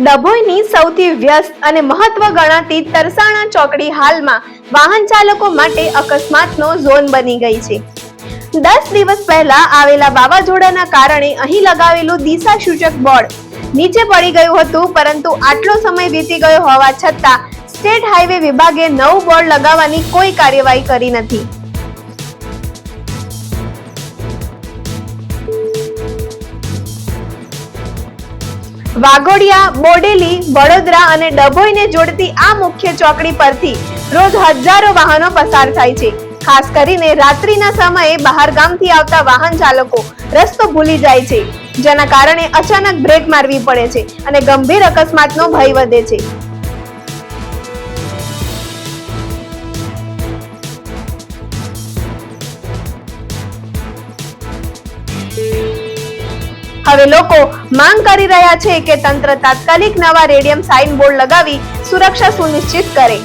ડભોઈની સૌથી વ્યસ્ત અને મહત્વ ગણાતી તરસાણા ચોકડી હાલમાં વાહન ચાલકો માટે અકસ્માતનો ઝોન બની ગઈ છે। 10 દિવસ પહેલા આવેલા વાવાઝોડાના કારણે અહીં લગાવેલું દિશા સૂચક બોર્ડ નીચે પડી ગયું હતું, પરંતુ આટલો સમય વીતી ગયો હોવા છતાં સ્ટેટ હાઈવે વિભાગે નવું બોર્ડ લગાવવાની કોઈ કાર્યવાહી કરી નથી। વાઘોડિયા, બોડેલી, વડોદરા અને ડભોઈને જોડતી આ મુખ્ય ચોકડી પરથી રોજ હજારો વાહનો પસાર થાય છે। ખાસ કરીને રાત્રિના સમયે બહાર ગામથી આવતા વાહન ચાલકો રસ્તો ભૂલી જાય છે, જેના કારણે અચાનક બ્રેક મારવી પડે છે અને ગંભીર અકસ્માતનો ભય વધે છે। હવે લોકો માંગ કરી રહ્યા છે કે તંત્ર તાત્કાલિક નવા રેડિયમ સાઇન બોર્ડ લગાવી સુરક્ષા સુનિશ્ચિત કરે।